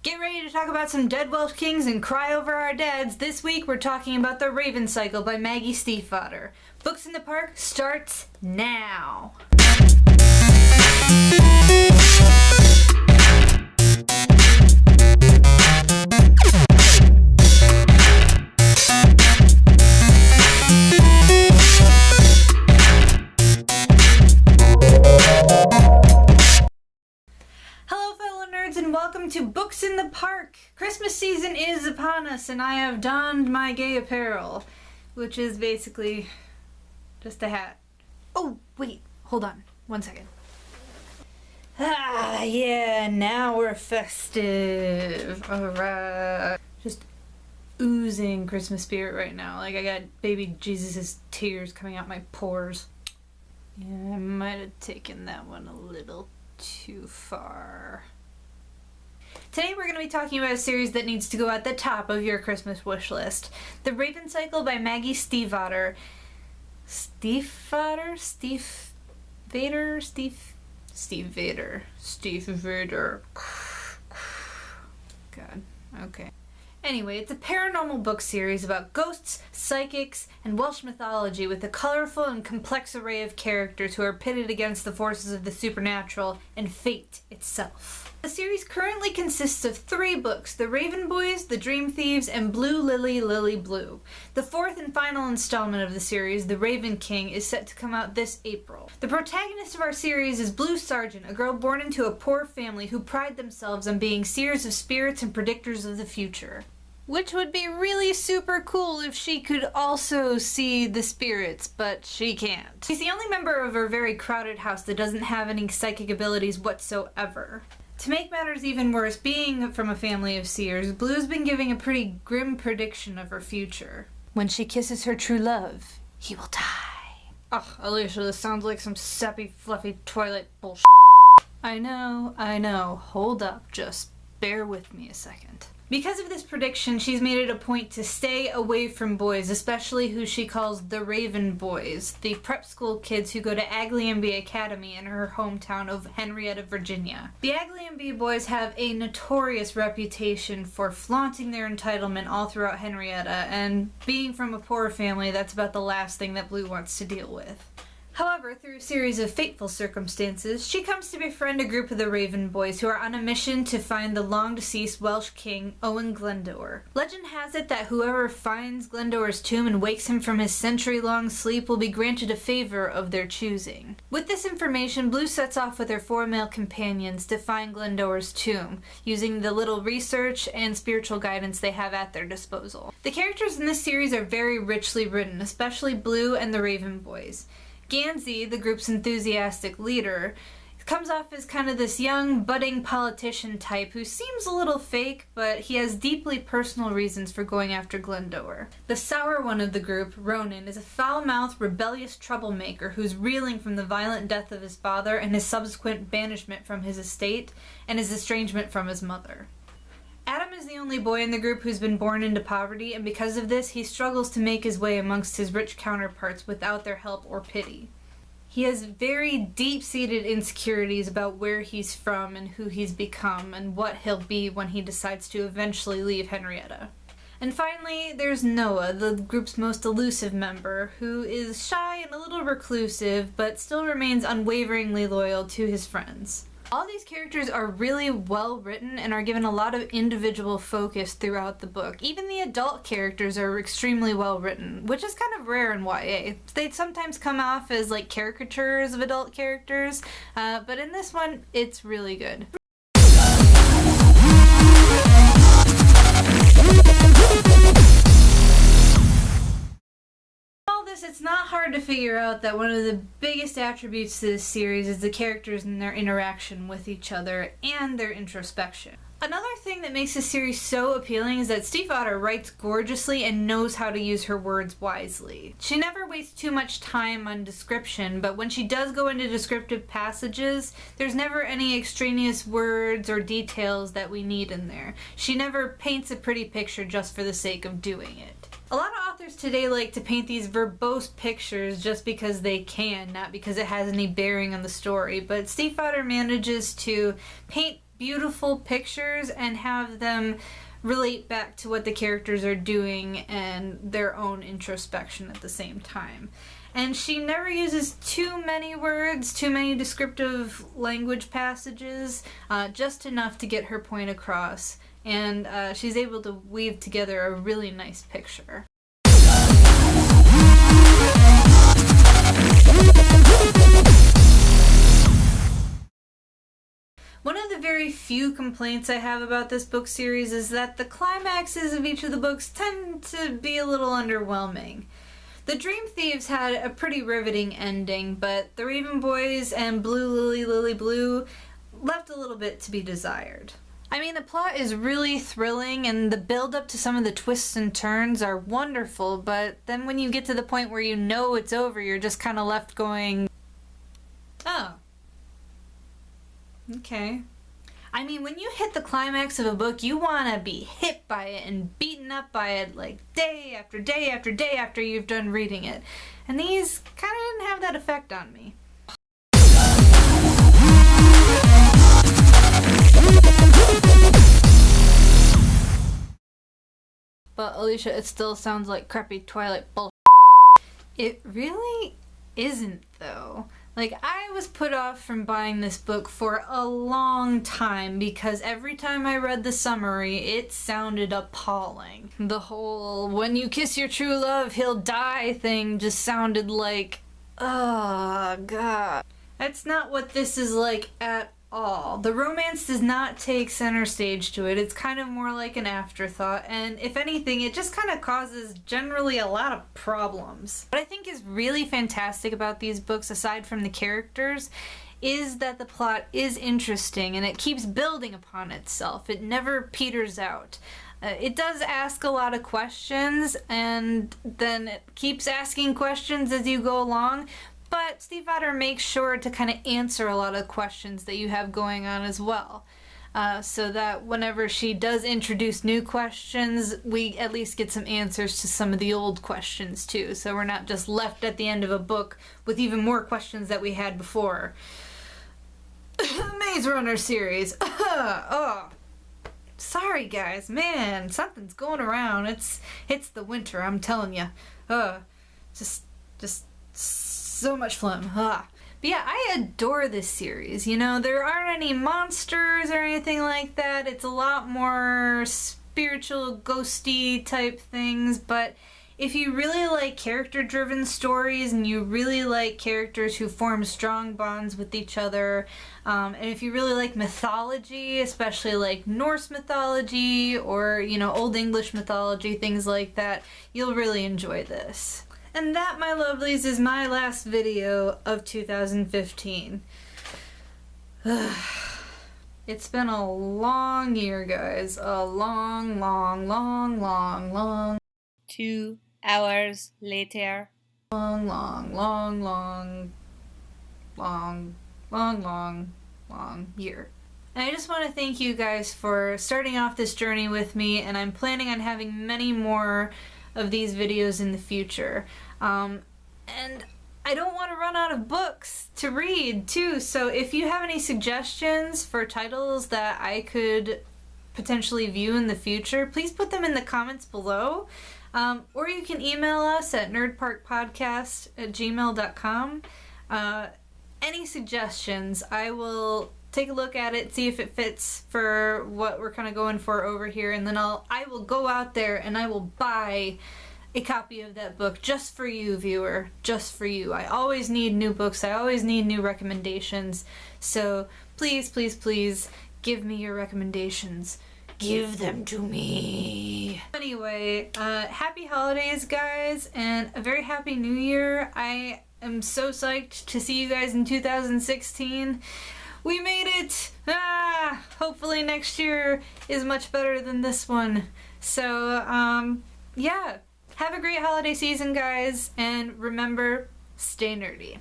Get ready to talk about some dead Welsh kings and cry over our dads. This week we're talking about The Raven Cycle by Maggie Stiefvater. Books in the Park starts now. And welcome to Books in the Park! Christmas season is upon us and I have donned my gay apparel, which is basically just a hat. Oh, wait, hold on, 1 second. Ah, yeah, now we're festive. Alright. Just oozing Christmas spirit right now. Like I got baby Jesus' tears coming out my pores. Yeah, I might have taken that one a little too far. Today we're going to be talking about a series that needs to go at the top of your Christmas wish list. The Raven Cycle by Maggie Stiefvater. Stiefvater? Stiefvater. God, okay. Anyway, it's a paranormal book series about ghosts, psychics, and Welsh mythology with a colorful and complex array of characters who are pitted against the forces of the supernatural and fate itself. The series currently consists of 3 books, The Raven Boys, The Dream Thieves, and Blue Lily, Lily Blue. The 4th and final installment of the series, The Raven King, is set to come out this April. The protagonist of our series is Blue Sargent, a girl born into a poor family who pride themselves on being seers of spirits and predictors of the future. Which would be really super cool if she could also see the spirits, but she can't. She's the only member of her very crowded house that doesn't have any psychic abilities whatsoever. To make matters even worse, being from a family of seers, Blue's been giving a pretty grim prediction of her future. When she kisses her true love, he will die. Ugh, Alicia, this sounds like some sappy, fluffy Twilight bullshit. I know. Hold up, just bear with me a second. Because of this prediction, she's made it a point to stay away from boys, especially who she calls the Raven Boys, the prep school kids who go to Aglionby Academy in her hometown of Henrietta, Virginia. The Aglionby boys have a notorious reputation for flaunting their entitlement all throughout Henrietta, and being from a poor family, that's about the last thing that Blue wants to deal with. However, through a series of fateful circumstances, she comes to befriend a group of the Raven Boys who are on a mission to find the long-deceased Welsh king, Owen Glendower. Legend has it that whoever finds Glendower's tomb and wakes him from his century-long sleep will be granted a favor of their choosing. With this information, Blue sets off with her 4 male companions to find Glendower's tomb, using the little research and spiritual guidance they have at their disposal. The characters in this series are very richly written, especially Blue and the Raven Boys. Gansey, the group's enthusiastic leader, comes off as kind of this young, budding politician type who seems a little fake, but he has deeply personal reasons for going after Glendower. The sour one of the group, Ronan, is a foul-mouthed, rebellious troublemaker who's reeling from the violent death of his father and his subsequent banishment from his estate and his estrangement from his mother. Adam is the only boy in the group who's been born into poverty, and because of this, he struggles to make his way amongst his rich counterparts without their help or pity. He has very deep-seated insecurities about where he's from and who he's become and what he'll be when he decides to eventually leave Henrietta. And finally, there's Noah, the group's most elusive member, who is shy and a little reclusive, but still remains unwaveringly loyal to his friends. All these characters are really well written and are given a lot of individual focus throughout the book. Even the adult characters are extremely well written, which is kind of rare in YA. They sometimes come off as like caricatures of adult characters, but in this one, it's really good. It's not hard to figure out that one of the biggest attributes to this series is the characters and their interaction with each other and their introspection. Another thing that makes this series so appealing is that Stiefvater writes gorgeously and knows how to use her words wisely. She never wastes too much time on description, but when she does go into descriptive passages, there's never any extraneous words or details that we need in there. She never paints a pretty picture just for the sake of doing it. A lot of authors today like to paint these verbose pictures just because they can, not because it has any bearing on the story, but Stiefvater manages to paint beautiful pictures and have them relate back to what the characters are doing and their own introspection at the same time. And she never uses too many words, too many descriptive language passages, just enough to get her point across. And she's able to weave together a really nice picture. One of the very few complaints I have about this book series is that the climaxes of each of the books tend to be a little underwhelming. The Dream Thieves had a pretty riveting ending, but The Raven Boys and Blue Lily Lily Blue left a little bit to be desired. I mean, the plot is really thrilling and the build-up to some of the twists and turns are wonderful, but then when you get to the point where you know it's over, you're just kind of left going, oh. Okay. I mean, when you hit the climax of a book, you want to be hit by it and beaten up by it like day after day after day after you've done reading it. And these kind of didn't have that effect on me. But Alicia, it still sounds like crappy Twilight bullshit. It really isn't, though. Like, I was put off from buying this book for a long time because every time I read the summary, it sounded appalling. The whole, when you kiss your true love, he'll die thing just sounded like, oh, God. That's not what this is like at all. The romance does not take center stage to it. It's kind of more like an afterthought, and if anything, it just kind of causes generally a lot of problems. What I think is really fantastic about these books, aside from the characters, is that the plot is interesting and it keeps building upon itself. It never peters out. It does ask a lot of questions, and then it keeps asking questions as you go along, but Stiefvater makes sure to kind of answer a lot of questions that you have going on as well. So that whenever she does introduce new questions, we at least get some answers to some of the old questions too. So we're not just left at the end of a book with even more questions that we had before. Maze Runner series. Oh. Sorry guys, man, something's going around. It's the winter, I'm telling you. Just so much phlegm. But yeah, I adore this series. You know, there aren't any monsters or anything like that. It's a lot more spiritual, ghosty type things, but if you really like character-driven stories and you really like characters who form strong bonds with each other, and if you really like mythology, especially like Norse mythology or, you know, Old English mythology, things like that, you'll really enjoy this. And that, my lovelies, is my last video of 2015. It's been a long year, guys. A long, long, long, long, long. 2 hours later. Long, long, long, long, long, long, long, long year. And I just want to thank you guys for starting off this journey with me, and I'm planning on having many more of these videos in the future. And I don't want to run out of books to read too, so if you have any suggestions for titles that I could potentially view in the future, please put them in the comments below. Or you can email us at nerdparkpodcast@gmail.com. Any suggestions, I will take a look at it, see if it fits for what we're kind of going for over here, and then I will go out there and I will buy a copy of that book just for you, viewer, just for you. I always need new books, I always need new recommendations, so please, please, please give me your recommendations. Give them to me. Anyway, happy holidays, guys, and a very happy new year. I am so psyched to see you guys in 2016. We made it! Hopefully next year is much better than this one. So, yeah. Have a great holiday season, guys, and remember, stay nerdy.